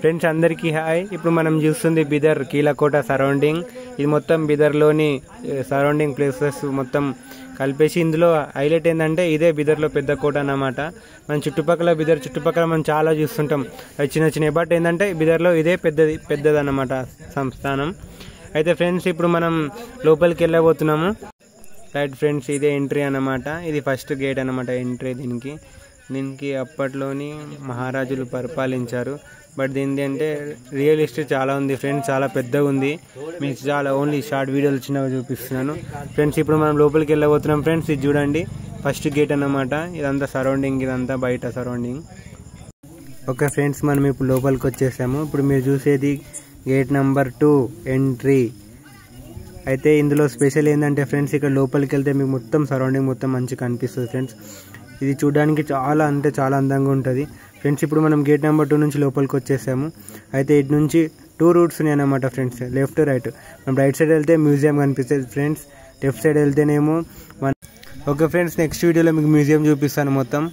Friends అందరికీ hi. ఇప్పుడు మనం చూస్తుంది బిదర్ కీలకోట సరౌండింగ్. ఇది మొత్తం బిదర్లోని సరౌండింగ్ ప్లేసెస్ మొత్తం కలిపేసి ఇందులో హైలైట్ ఏంటంటే ఇదే బిదర్లో పెద్ద కోట అన్నమాట. మనం చుట్టుపక్కల బిదర్ చుట్టుపక్కల మనం చాలా చూస్తుంటాం చిన్న చిన్న, బట్ ఏంటంటే బిదర్లో ఇదే పెద్దదన్నమాట సంస్థానం. అయితే ఫ్రెండ్స్ ఇప్పుడు మనం లోపలికి వెళ్ళబోతున్నాము. రైట్ ఫ్రెండ్స్, ఇదే ఎంట్రీ అన్నమాట. ఇది ఫస్ట్ గేట్ అన్నమాట ఎంట్రీ. దీనికి అప్పట్లోని మహారాజులు పరిపాలించారు. బట్ దీనిది అంటే రియల్ ఎస్టేట్ చాలా ఉంది ఫ్రెండ్స్, చాలా పెద్దగా ఉంది. మీకు చాలా ఓన్లీ షార్ట్ వీడియోలు చిన్నగా చూపిస్తున్నాను ఫ్రెండ్స్. ఇప్పుడు మనం లోపలికి వెళ్ళబోతున్నాం ఫ్రెండ్స్. ఇది చూడండి ఫస్ట్ గేట్ అన్నమాట. ఇదంతా సరౌండింగ్, ఇదంతా బయట సరౌండింగ్. ఓకే ఫ్రెండ్స్, మనం ఇప్పుడు లోపలికి వచ్చేసాము. ఇప్పుడు మీరు చూసేది గేట్ నెంబర్ 2 ఎంట్రీ. అయితే ఇందులో స్పెషల్ ఏంటంటే ఫ్రెండ్స్, ఇక్కడ లోపలికి వెళ్తే మీకు మొత్తం సరౌండింగ్ మొత్తం మంచిగా కనిపిస్తుంది ఫ్రెండ్స్. ఇది చూడడానికి చాలా అంటే చాలా అందంగా ఉంటుంది ఫ్రెండ్స్. ఇప్పుడు మనం గేట్ నెంబర్ 2 నుంచి లోపలికి వచ్చేసాము. అయితే ఇటు నుంచి 2 రూట్స్ ఉన్నాయి అన్నమాట ఫ్రెండ్స్, లెఫ్ట్ రైట్. మనం రైట్ సైడ్ వెళ్తే మ్యూజియం కనిపిస్తుంది ఫ్రెండ్స్, లెఫ్ట్ సైడ్ వెళ్తేనేమో ఓకే ఫ్రెండ్స్, నెక్స్ట్ వీడియోలో మీకు మ్యూజియం చూపిస్తాను మొత్తం.